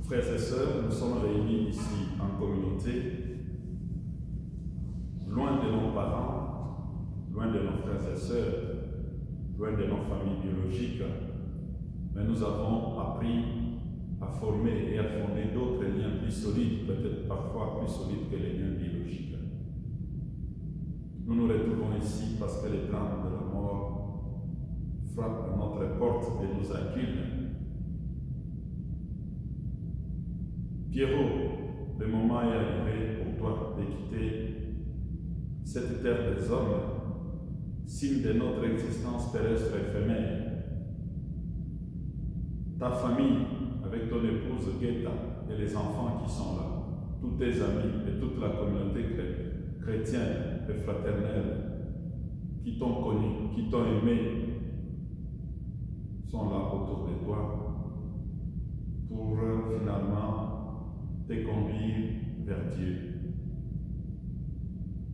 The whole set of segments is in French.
Frères et sœurs, nous sommes réunis ici en communauté, loin de nos parents, loin de nos frères et sœurs, loin de nos familles biologiques, mais nous avons appris à former et à fonder d'autres liens plus solides, peut-être parfois plus solides que les liens biologiques. Nous nous retrouvons ici parce que les plans de la mort frappent à notre porte et nous acculent. Pierrot, le moment est arrivé pour toi de quitter cette terre des hommes, signe de notre existence terrestre éphémère. Ta famille, avec ton épouse Guetta et les enfants qui sont là, tous tes amis et toute la communauté chrétienne et fraternelle qui t'ont connu, qui t'ont aimé, sont là autour de toi pour finalement te conduire vers Dieu,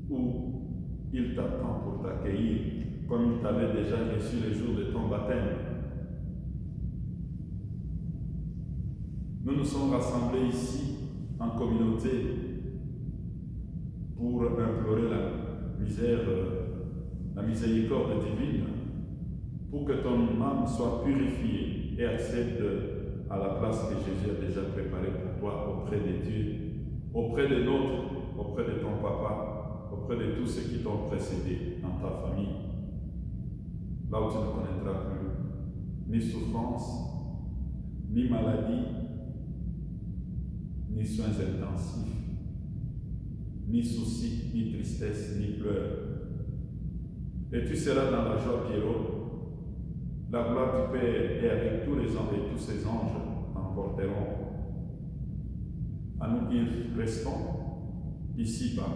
où il t'attend pour t'accueillir, comme il t'avait déjà reçu le jour de ton baptême. Nous nous sommes rassemblés ici en communauté pour implorer la miséricorde divine, pour que ton âme soit purifiée et accède à la place que Jésus a déjà préparée pour toi auprès de Dieu, auprès des nôtres, auprès de ton papa, auprès de tous ceux qui t'ont précédé dans ta famille. Là où tu ne connaîtras plus ni souffrance, ni maladie, ni soins intensifs, ni soucis, ni tristesse, ni pleurs. Et tu seras dans la joie, Pierrot. La gloire du Père est avec tous les anges et tous ses anges emporteront. À nous qui restons ici-bas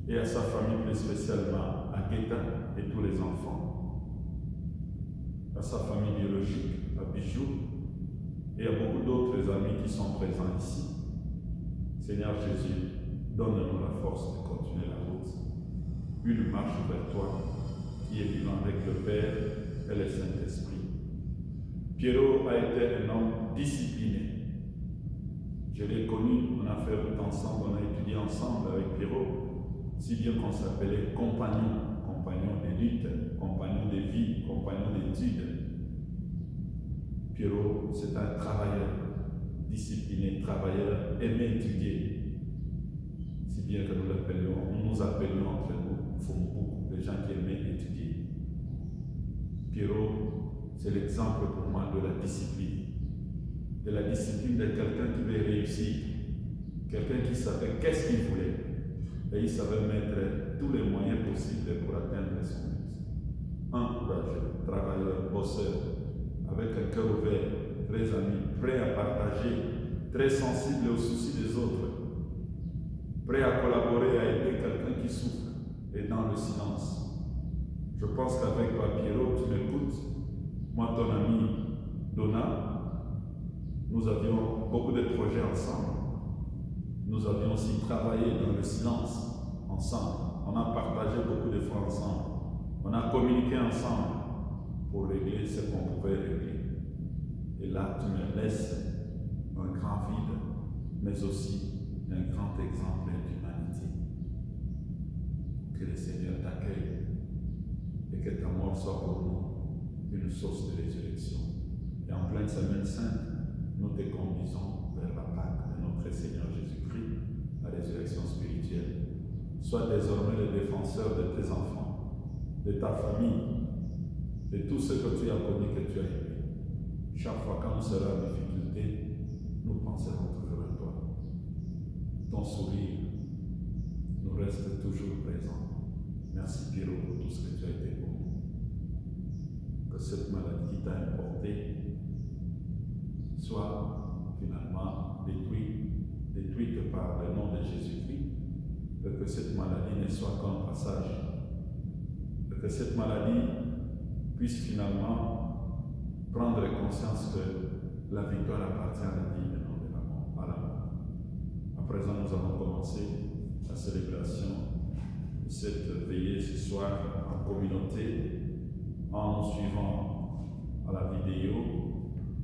et à sa famille plus spécialement, à Guetta et tous les enfants, à sa famille biologique, à Bijou et à beaucoup d'autres amis qui sont présents ici. Seigneur Jésus, donne-nous la force de continuer la route, une marche vers toi qui est vivant avec le Père et le Saint-Esprit. Pierrot a été un homme discipliné. Je l'ai connu, on a fait route ensemble, on a étudié ensemble avec Pierrot, si bien qu'on s'appelait compagnon, compagnon de lutte, compagnon de vie, compagnon d'études. Pierrot, c'est un travailleur, discipliné, travailleur, aimé étudier. Si bien que nous nous appelions entre nous, beaucoup de gens qui aimaient étudier. Pierrot, c'est l'exemple pour moi de la discipline de quelqu'un qui veut réussir, quelqu'un qui savait qu'est-ce qu'il voulait, et il savait mettre tous les moyens possibles pour atteindre son but. Un courageux, travailleur, bosseur, avec un cœur ouvert, très ami, prêt à partager, très sensible aux soucis des autres, prêt à collaborer, à aider quelqu'un qui souffre, et dans le silence. Je pense qu'avec toi, Pierrot, tu m'écoutes, moi, ton ami Donna, nous avions beaucoup de projets ensemble. Nous avions aussi travaillé dans le silence ensemble. On a partagé beaucoup de fois ensemble. On a communiqué ensemble pour régler ce qu'on pouvait régler. Et là, tu me laisses un grand vide, mais aussi un grand exemple d'humanité. Que le Seigneur t'accueille et que ta mort soit pour nous une source de résurrection. Et en pleine Semaine Sainte, nous te conduisons vers la Pâque de notre Seigneur Jésus-Christ, la résurrection spirituelle. Sois désormais le défenseur de tes enfants, de ta famille, de tout ce que tu as connu, que tu as aimé. Chaque fois quand nous serons en difficulté, nous penserons toujours à toi. Ton sourire nous reste toujours présent. Merci Pierrot pour tout ce que tu as été pour nous. Que cette maladie qui t'a importé soit finalement détruite par le nom de Jésus-Christ, et que cette maladie ne soit qu'un passage, et que cette maladie puisse finalement prendre conscience que la victoire appartient à la vie et non de la mort, à la mort. À présent, nous allons commencer la célébration de cette veillée ce soir en communauté, en nous suivant à la vidéo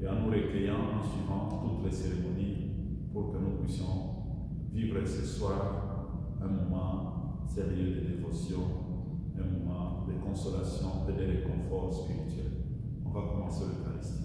et et en nous recueillant en suivant toutes les cérémonies pour que nous puissions vivre ce soir un moment sérieux de dévotion, un moment de consolation et de réconfort spirituel. On va commencer l'Eucharistie.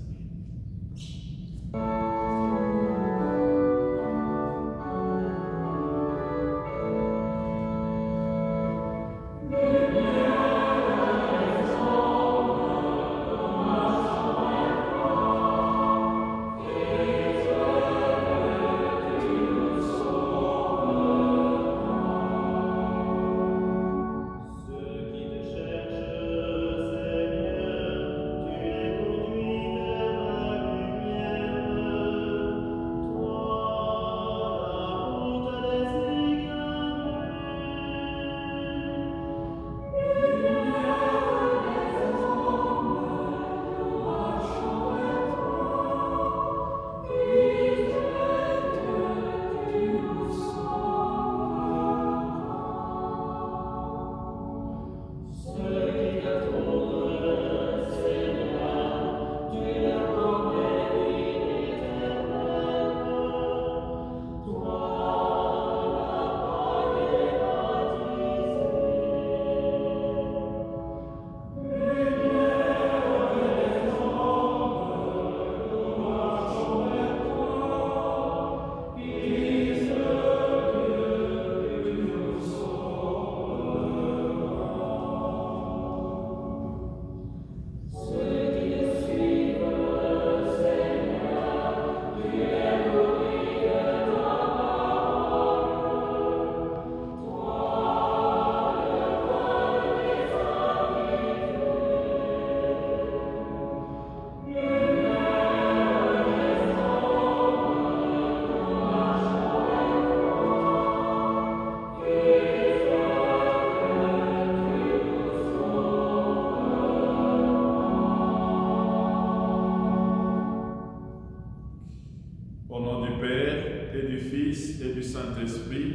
Saint-Esprit.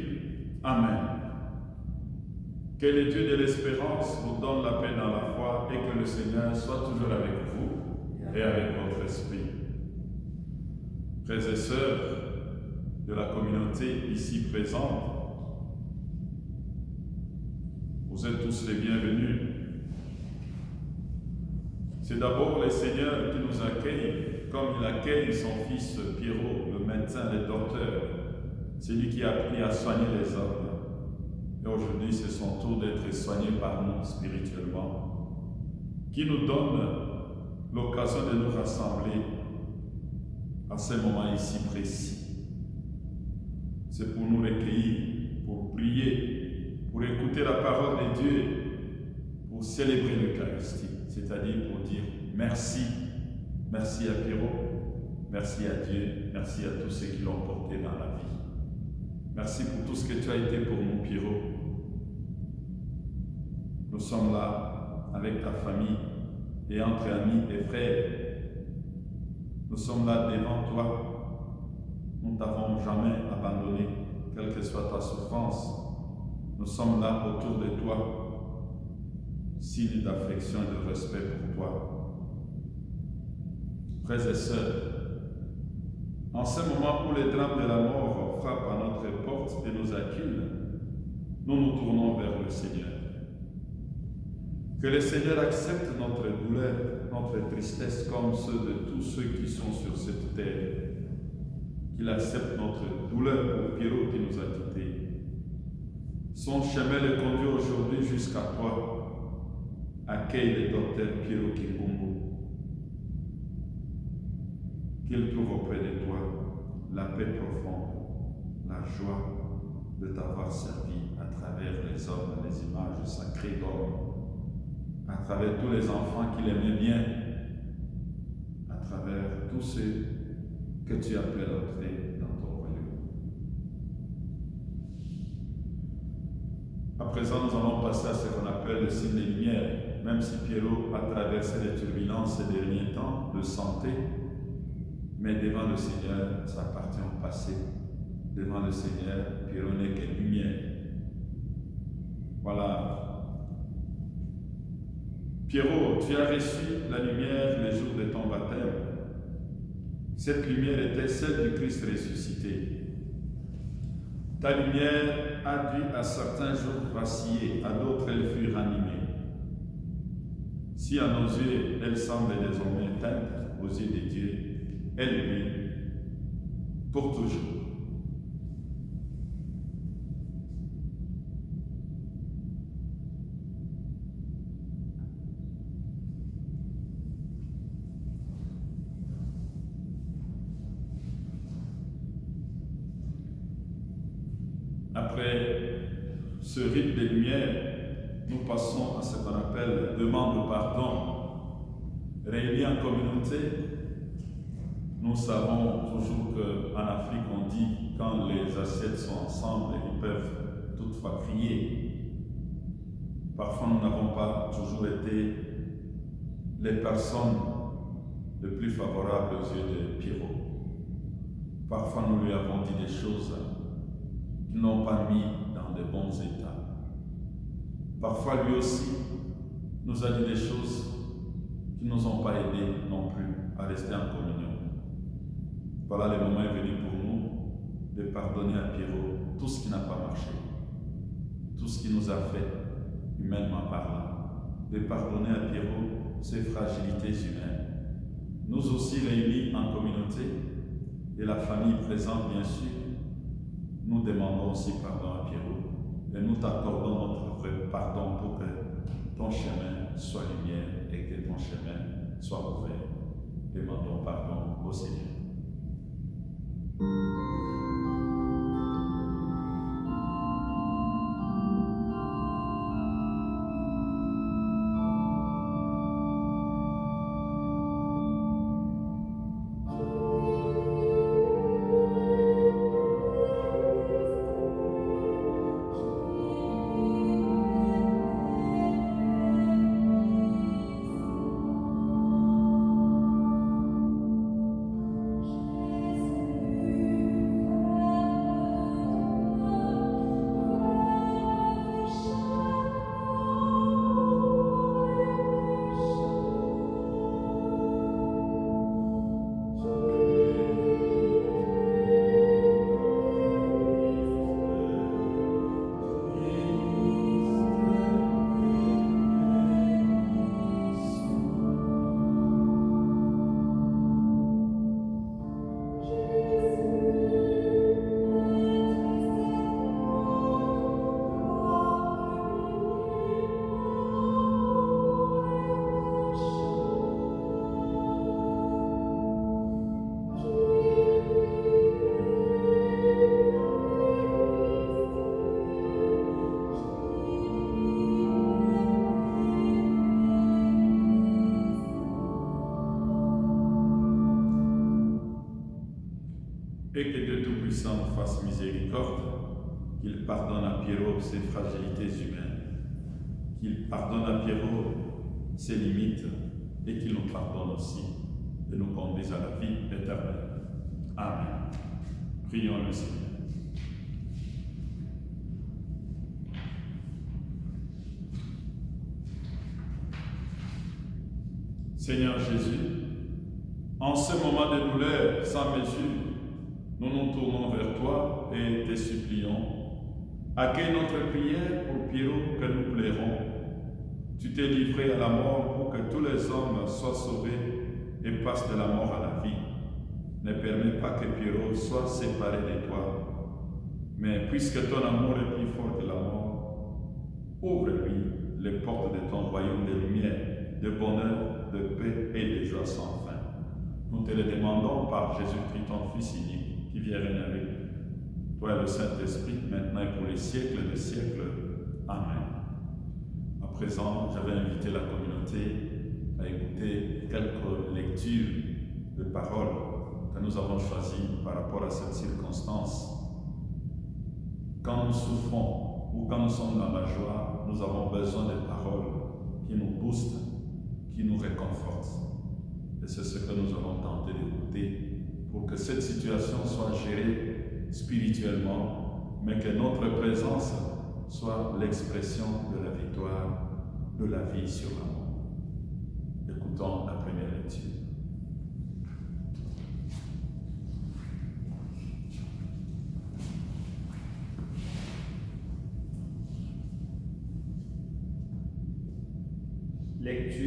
Amen. Que le Dieu de l'espérance vous donne la paix dans la foi et que le Seigneur soit toujours avec vous et avec votre esprit. Frères et sœurs de la communauté ici présente, vous êtes tous les bienvenus. C'est d'abord le Seigneur qui nous accueille, comme il accueille son fils Pierrot, le médecin, le docteur. C'est lui qui a appris à soigner les hommes. Et aujourd'hui, c'est son tour d'être soigné par nous spirituellement, qui nous donne l'occasion de nous rassembler à ce moment ici précis. C'est pour nous recueillir, pour prier, pour écouter la parole de Dieu, pour célébrer l'Eucharistie, c'est-à-dire pour dire merci. Merci à Pierrot, merci à Dieu, merci à tous ceux qui l'ont porté dans la vie. Merci pour tout ce que tu as été pour nous, Pierrot. Nous sommes là avec ta famille et entre amis et frères. Nous sommes là devant toi. Nous ne t'avons jamais abandonné, quelle que soit ta souffrance. Nous sommes là autour de toi, signe d'affection et de respect pour toi. Frères et sœurs, en ce moment où le drame de la mort frappe à notre porte et nous accule, nous nous tournons vers le Seigneur. Que le Seigneur accepte notre douleur, notre tristesse comme ceux de tous ceux qui sont sur cette terre. Qu'il accepte notre douleur pour Pierrot qui nous a quittés. Son chemin le conduit aujourd'hui jusqu'à toi. Accueille le docteur Pierrot Kimbungu. Qu'il trouve auprès de toi la paix profonde, la joie de t'avoir servi à travers les hommes, les images sacrées d'hommes, à travers tous les enfants qu'il aimait bien, à travers tous ceux que tu appelles à entrer dans ton royaume. À présent, nous allons passer à ce qu'on appelle le signe des lumières. Même si Pierrot a traversé les turbulences ces derniers temps de santé, mais devant le Seigneur, ça appartient au passé. Devant le Seigneur, Pierrot n'est que lumière. Voilà. Pierrot, tu as reçu la lumière le jour de ton baptême. Cette lumière était celle du Christ ressuscité. Ta lumière a dû à certains jours vaciller, à d'autres elle fut ranimée. Si à nos yeux elle semble désormais éteinte, aux yeux de Dieu, elle brille pour toujours. Après ce rite de lumière, nous passons à ce qu'on appelle demande de pardon. Réunis en communauté, nous savons toujours qu'en Afrique, on dit quand les assiettes sont ensemble, ils peuvent toutefois crier. Parfois, nous n'avons pas toujours été les personnes les plus favorables aux yeux de Pierrot. Parfois, nous lui avons dit des choses qui n'ont pas mis dans de bons états. Parfois, lui aussi nous a dit des choses qui ne nous ont pas aidés non plus à rester en communion. Voilà, le moment est venu pour nous de pardonner à Pierrot tout ce qui n'a pas marché, tout ce qui nous a fait, humainement parlant, de pardonner à Pierrot ses fragilités humaines. Nous aussi réunis en communauté, et la famille présente bien sûr, nous demandons aussi pardon à Pierrot et nous t'accordons notre pardon pour que ton chemin soit lumière et que ton chemin soit ouvert. Demandons pardon au Seigneur. Et que Dieu Tout-Puissant nous fasse miséricorde, qu'il pardonne à Pierrot ses fragilités humaines, qu'il pardonne à Pierrot ses limites et qu'il nous pardonne aussi et nous conduise à la vie éternelle. Amen. Prions le Seigneur. Seigneur Jésus, en ce moment de douleur sans mesure, nous nous tournons vers toi et te supplions. Accueille notre prière pour Pierrot que nous plairons. Tu t'es livré à la mort pour que tous les hommes soient sauvés et passent de la mort à la vie. Ne permets pas que Pierrot soit séparé de toi. Mais puisque ton amour est plus fort que la mort, ouvre-lui les portes de ton royaume de lumière, de bonheur, de paix et de joie sans fin. Nous te le demandons par Jésus-Christ, ton Fils unique, qui vient régner avec toi et le Saint-Esprit, maintenant et pour les siècles des siècles. Amen. À présent, je vais inviter la communauté à écouter quelques lectures de paroles que nous avons choisies par rapport à cette circonstance. Quand nous souffrons ou quand nous sommes dans la joie, nous avons besoin de paroles qui nous boostent, qui nous réconfortent. Et c'est ce que nous allons tenter d'écouter pour que cette situation soit gérée spirituellement, mais que notre présence soit l'expression de la victoire, de la vie sur la mort. Écoutons la première lecture.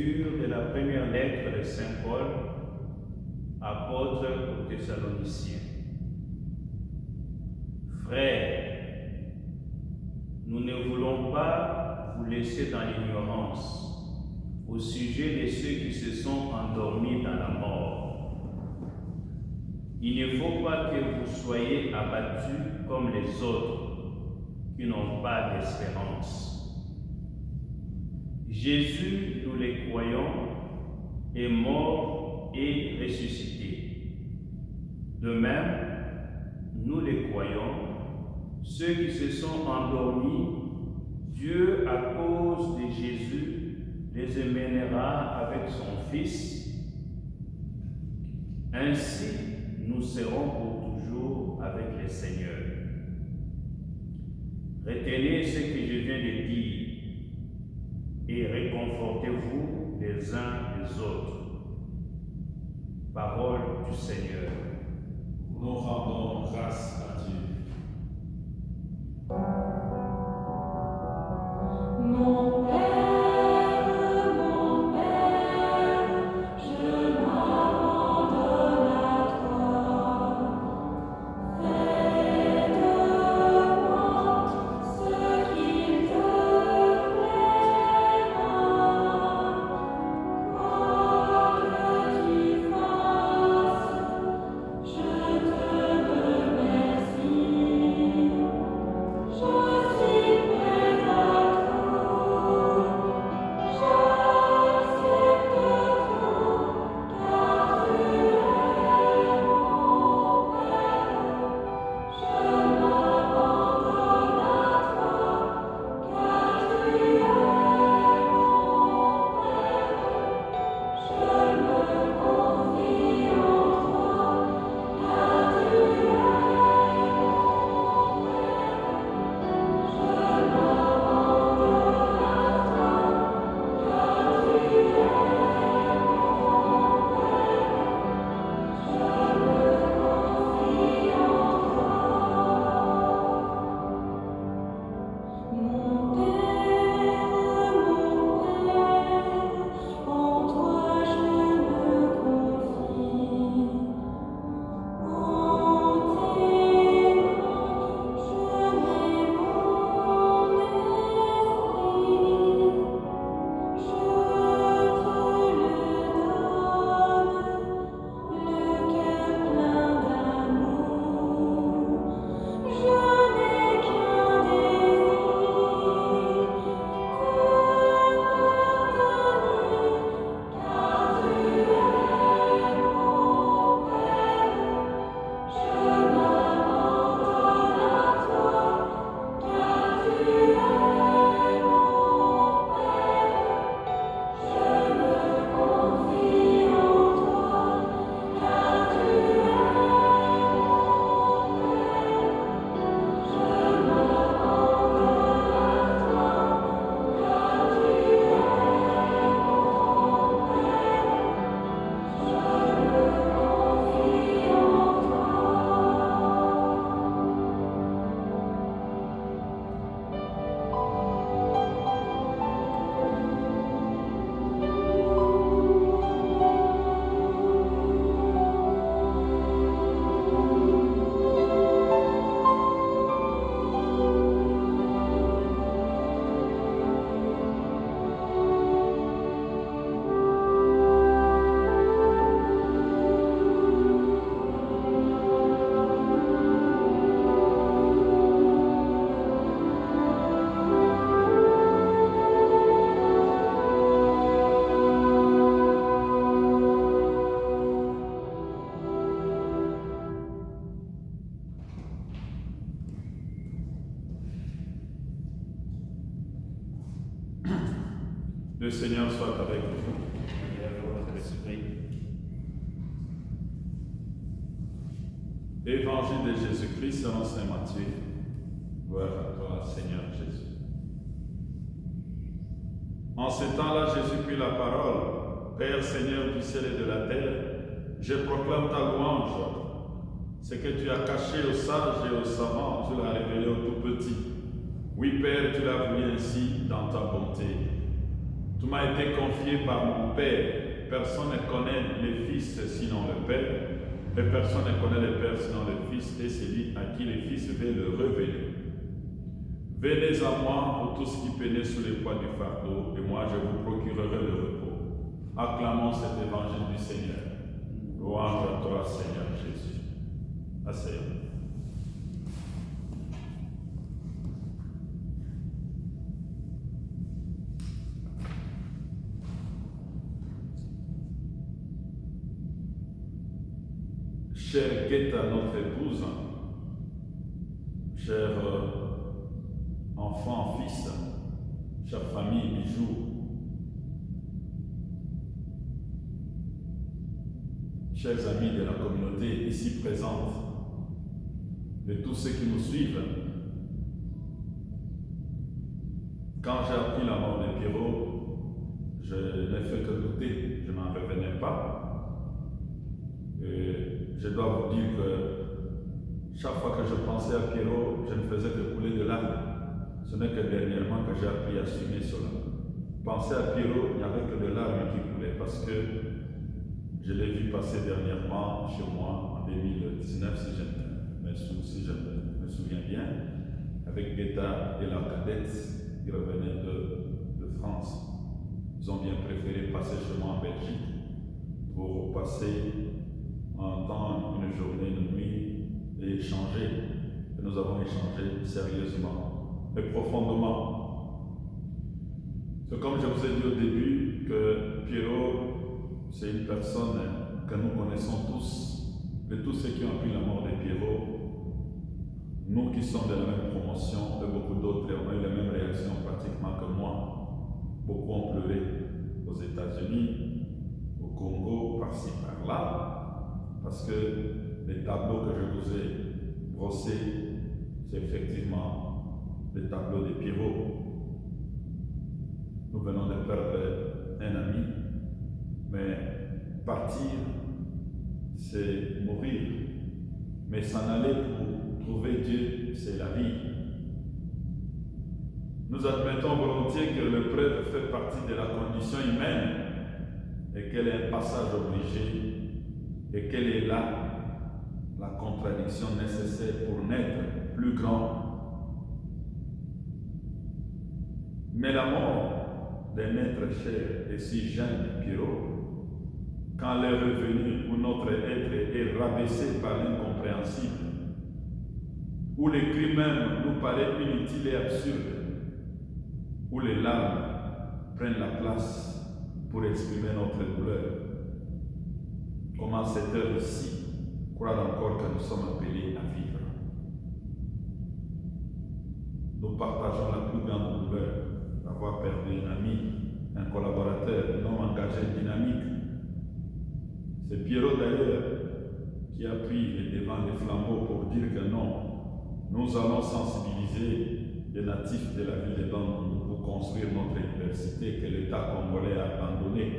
lecture de la première lettre de Saint Paul, apôtre aux Thessaloniciens. Frères, nous ne voulons pas vous laisser dans l'ignorance au sujet de ceux qui se sont endormis dans la mort. Il ne faut pas que vous soyez abattus comme les autres qui n'ont pas d'espérance. Jésus, nous les croyons, est mort et ressuscité. De même, nous les croyons, ceux qui se sont endormis, Dieu, à cause de Jésus, les emmènera avec son Fils. Ainsi, nous serons pour toujours avec le Seigneur. Retenez ce que je viens de dire et réconfortez-vous les uns les autres. Parole du Seigneur. Nous rendons grâce à Dieu. Mon Père, je m'abandonne à toi. Fais de moi ce qu'il te plaira. Quoi que tu fasses, je te remercie. Je suis prête à Le Seigneur soit avec vous. Et avec votre esprit. Évangile de Jésus-Christ selon saint Matthieu. Gloire à toi, Seigneur Jésus. En ce temps-là, Jésus prit la parole. Père, Seigneur du ciel et de la terre, je proclame ta louange. Ce que tu as caché aux sages et aux savants, tu l'as révélé aux tout petits. Oui, Père, tu l'as voulu ainsi dans ta bonté. Tu m'as été confié par mon Père. Personne ne connaît le Fils sinon le Père, et personne ne connaît le Père sinon le Fils, et celui à qui le Fils veut le révéler. Venez à moi pour tous qui peinez sous le poids du fardeau, et moi je vous procurerai le repos. Acclamons cet évangile du Seigneur. Louange à toi, Seigneur Jésus. Asseyons. Chère Guetta, notre épouse, cher enfant, fils, chère famille, bijoux, chers amis de la communauté ici présente, et tous ceux qui nous suivent, quand j'ai appris la mort de Pierrot, je n'ai fait que douter, je n'en revenais pas. Et je dois vous dire que chaque fois que je pensais à Pierrot, je ne faisais que couler de larmes. Ce n'est que dernièrement que j'ai appris à assumer cela. Penser à Pierrot, il n'y avait que de larmes qui coulaient parce que je l'ai vu passer dernièrement chez moi en 2019, si je me souviens bien, avec Guetta et la cadette qui revenaient de France. Ils ont bien préféré passer chez moi en Belgique pour passer un temps, une journée, une nuit et échanger. Et nous avons échangé sérieusement et profondément. C'est comme je vous ai dit au début que Pierrot, c'est une personne que nous connaissons tous. Et tous ceux qui ont appris la mort de Pierrot, nous qui sommes de la même promotion, et beaucoup d'autres ont eu la même réaction pratiquement que moi. Beaucoup ont pleuré aux États-Unis, au Congo, par-ci, par-là. Parce que les tableaux que je vous ai brossés, c'est effectivement les tableaux de Pierrot. Nous venons de perdre un ami, mais partir, c'est mourir. Mais s'en aller pour trouver Dieu, c'est la vie. Nous admettons volontiers que le prêtre fait partie de la condition humaine et qu'elle est un passage obligé. Et quelle est là la contradiction nécessaire pour naître plus grand? Mais la mort d'un être cher et si jeune, Pierrot, quand l'est revenu où notre être est rabaissé par l'incompréhensible, où l'écrit même nous paraît inutile et absurde, où les larmes prennent la place pour exprimer notre douleur. Comment cette heure-ci croire encore que nous sommes appelés à vivre? Nous partageons la plus grande douleur d'avoir perdu un ami, un collaborateur, un homme engagé, dynamique. C'est Pierrot d'ailleurs qui a pris les devants des flambeaux pour dire que non, nous allons sensibiliser les natifs de la ville de Bandundu pour construire notre université que l'État congolais a abandonnée.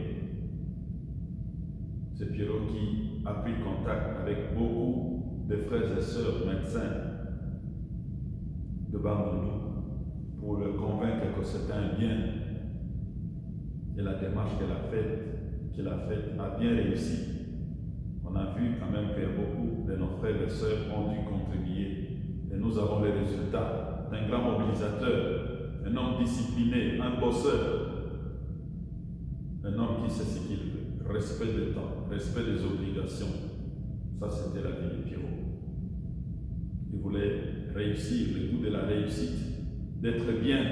C'est Pierrot qui a pris contact avec beaucoup de frères et sœurs médecins de Bandundu pour le convaincre que c'était un bien. Et la démarche qu'il a faite a bien réussi. On a vu quand même que beaucoup de nos frères et sœurs ont dû contribuer. Et nous avons les résultats d'un grand mobilisateur, un homme discipliné, un bosseur, un homme qui sait ce qu'il veut. Respect du temps, respect des obligations. Ça, c'était la vie de Pierrot. Il voulait réussir, le goût de la réussite, d'être bien,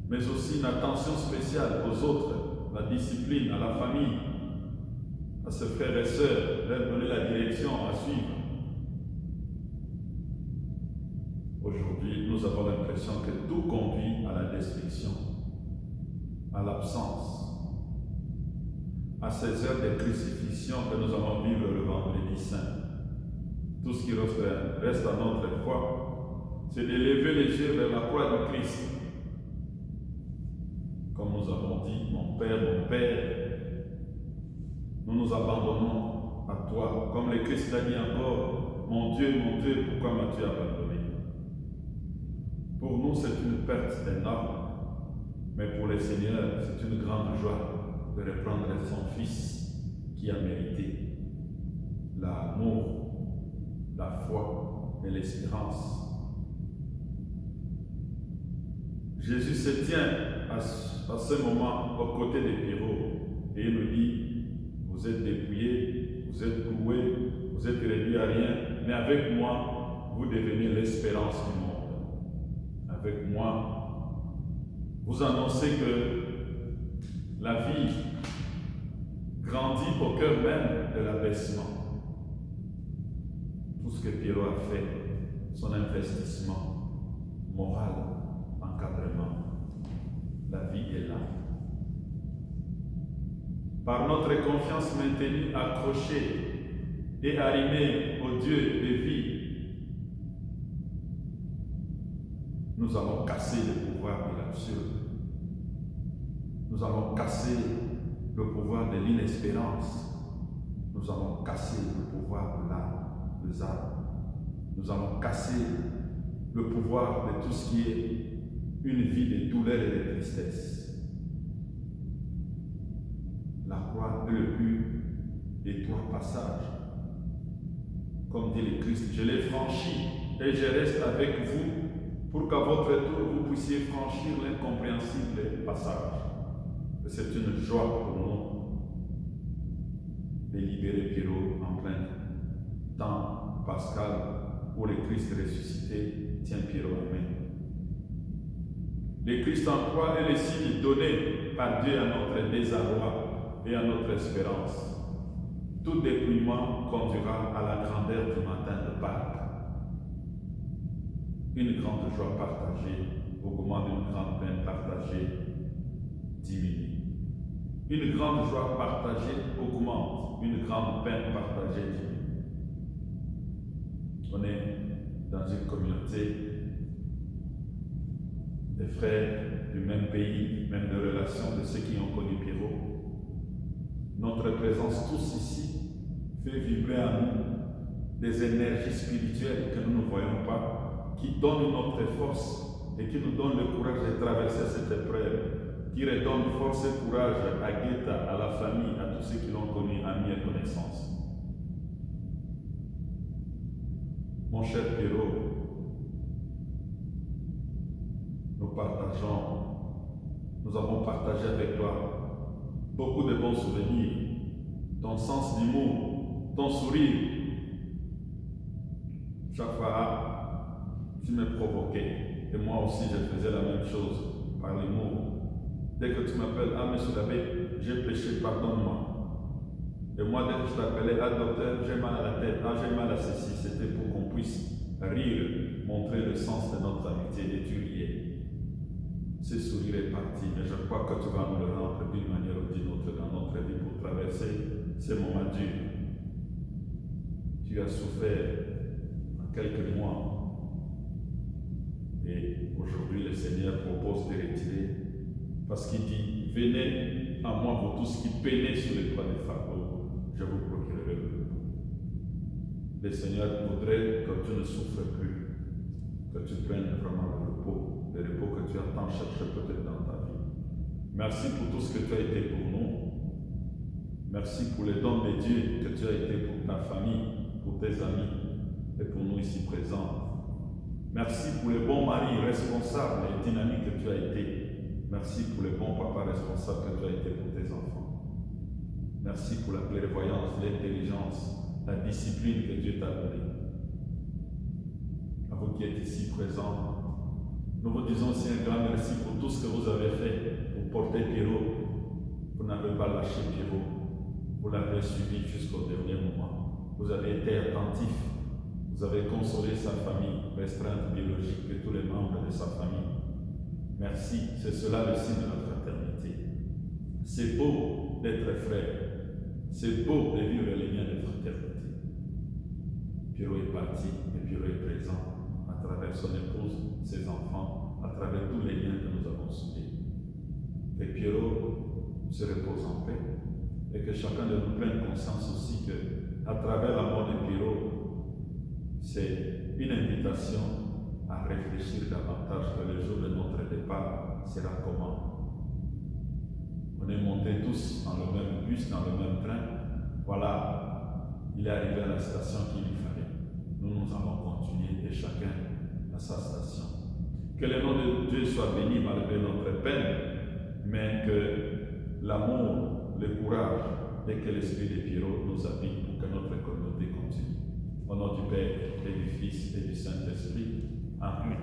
mais aussi une attention spéciale aux autres, la discipline, à la famille, à ses frères et sœurs, leur donner la direction à suivre. Aujourd'hui, nous avons l'impression que tout conduit à la destruction, à l'absence, à ces heures de crucifixion que nous allons vivre le vendredi saint. Tout ce qui reste à notre foi, c'est de lever les yeux vers la croix de Christ. Comme nous avons dit, mon Père, nous nous abandonnons à toi. Comme le Christ l'a dit encore, mon Dieu, pourquoi m'as-tu abandonné? Pour nous, c'est une perte énorme. Mais pour le Seigneur, c'est une grande joie de reprendre son Fils qui a mérité l'amour, la foi et l'espérance. Jésus se tient à ce moment aux côtés de Pierrot et il nous dit, vous êtes dépouillés, vous êtes cloués, vous êtes réduits à rien, mais avec moi, vous devenez l'espérance du monde. Avec moi, vous annoncez que la vie grandit au cœur même de l'abaissement. Tout ce que Pierrot a fait, son investissement moral, encadrement, la vie est là. Par notre confiance maintenue, accrochée et arrimée au Dieu de vie, nous allons casser le pouvoir de l'absurde. Nous allons casser le pouvoir de l'inespérance. Nous allons casser le pouvoir de le hasard. Nous allons casser le pouvoir de tout ce qui est une vie de douleur et de tristesse. La croix est le plus étroit passage. Comme dit le Christ, je l'ai franchi et je reste avec vous pour qu'à votre tour vous puissiez franchir l'incompréhensible passage. C'est une joie pour nous de libérer Pierrot en plein temps pascal où le Christ ressuscité tient Pierrot en main. Le Christ en croix est le signe donné par Dieu à notre désarroi et à notre espérance. Tout dépouillement conduira à la grandeur du matin de Pâques. Une grande joie partagée augmente une grande peine partagée diminue. Une grande joie partagée augmente, une grande peine partagée diminue. On est dans une communauté des frères du même pays, même de relations de ceux qui ont connu Pierrot. Notre présence tous ici fait vibrer à nous des énergies spirituelles que nous ne voyons pas, qui donnent notre force et qui nous donnent le courage de traverser cette épreuve, qui redonnent force et courage à Guetta, à la famille, à tous ceux qui l'ont connu, amis et connaissances. Mon cher Pierrot, nous avons partagé avec toi beaucoup de bons souvenirs, ton sens d'humour, ton sourire. Chaque fois, tu me provoquais, et moi aussi je faisais la même chose par l'humour. Dès que tu m'appelles, ah monsieur l'abbé, j'ai péché, pardonne-moi. Et moi, dès que je t'appelais, ah docteur, j'ai mal à la tête, ah j'ai mal à ceci, c'était pour qu'on puisse rire, montrer le sens de notre amitié, et tu riais. Ce sourire est parti, mais je crois que tu vas nous le rendre d'une manière ou d'une autre dans notre vie pour traverser ces moments durs. Tu as souffert en quelques mois et aujourd'hui le Seigneur propose de retirer parce qu'il dit, venez à moi vous tous qui peinez sur les poids des fardeaux, je vous procurerai le repos. Le Seigneur voudrait que tu ne souffres plus, que tu prennes vraiment le repos que tu as tant cherché peut-être dans ta vie. Merci pour tout ce que tu as été pour nous. Merci pour les dons de Dieu que tu as été pour ta famille, pour tes amis et pour nous ici présents. Merci pour les bons maris responsables et dynamiques que tu as été. Merci pour les bons papas responsables que tu as été pour tes enfants. Merci pour la clairvoyance, l'intelligence, la discipline que Dieu t'a donnée. À vous qui êtes ici présents, nous vous disons aussi un grand merci pour tout ce que vous avez fait pour porter Pierrot. Vous n'avez pas lâché Pierrot. Vous l'avez suivi jusqu'au dernier moment. Vous avez été attentif. Vous avez consolé sa famille, restreinte biologique et tous les membres de sa famille. Merci. C'est cela le signe de la fraternité. C'est beau d'être frère. C'est beau de vivre les liens de fraternité. Pierrot est parti et Pierrot est présent à travers son épouse, ses enfants, à travers tous les liens que nous avons soudés. Que Pierrot se repose en paix et que chacun de nous prenne conscience aussi que, à travers la mort de Pierrot, c'est une invitation à réfléchir davantage que le jour de notre départ sera comment. On est montés tous dans le même bus, dans le même train. Voilà, il est arrivé à la station qu'il lui fallait. Nous allons continuer et chacun à sa station. Que le nom de Dieu soit béni malgré notre peine, mais que l'amour, le courage et que l'esprit de Pierrot nous habite pour que notre communauté continue. Au nom du Père et du Fils et du Saint-Esprit. Amen.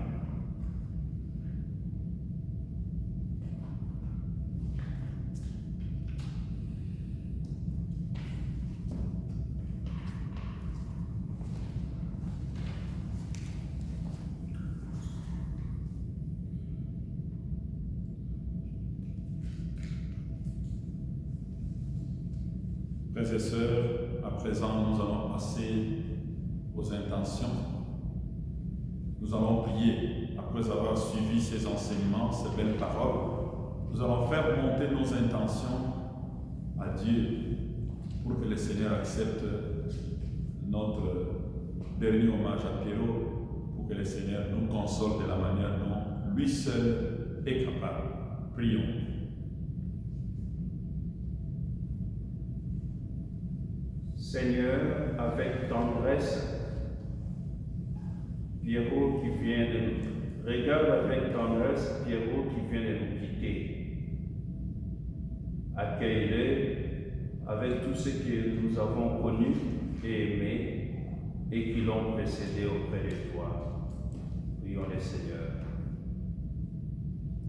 Frères et sœurs, à présent, nous allons passer aux intentions. Nous allons prier après avoir suivi ces enseignements, ces belles paroles. Nous allons faire monter nos intentions à Dieu pour que le Seigneur accepte notre dernier hommage à Pierrot, pour que le Seigneur nous console de la manière dont lui seul est capable. Prions. Seigneur, avec tendresse, Pierrot qui vient de nous... Regarde avec tendresse Pierrot qui vient de nous quitter. Accueille-le avec tout ce que nous avons connu et aimé et qui l'ont précédé auprès de toi. Prions le Seigneur.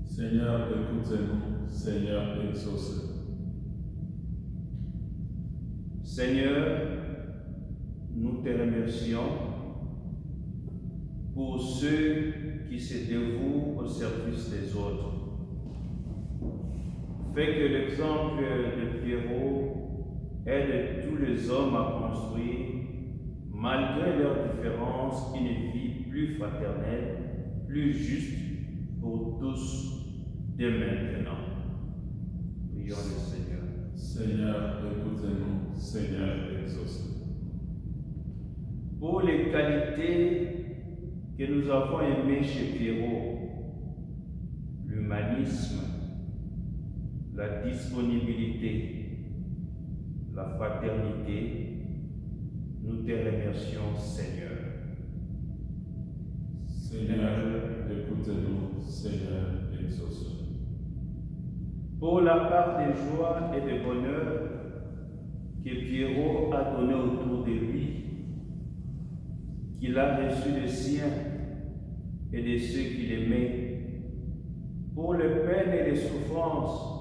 Seigneur, écoutez-nous. Seigneur, exauce-nous. Seigneur, nous te remercions pour ceux qui se dévouent au service des autres. Fais que l'exemple de Pierrot aide tous les hommes à construire, malgré leurs différences, une vie plus fraternelle, plus juste pour tous dès maintenant. Prions le Seigneur. Seigneur, écoutez-nous. Seigneur, exauce-nous. Pour les qualités que nous avons aimées chez Pierrot, l'humanisme, la disponibilité, la fraternité, nous te remercions, Seigneur. Seigneur, écoutez-nous. Seigneur, exauce-nous. Pour la part de joie et de bonheur que Pierrot a donné autour de lui, qu'il a reçu des siens et de ceux qu'il aimait, pour les peines et les souffrances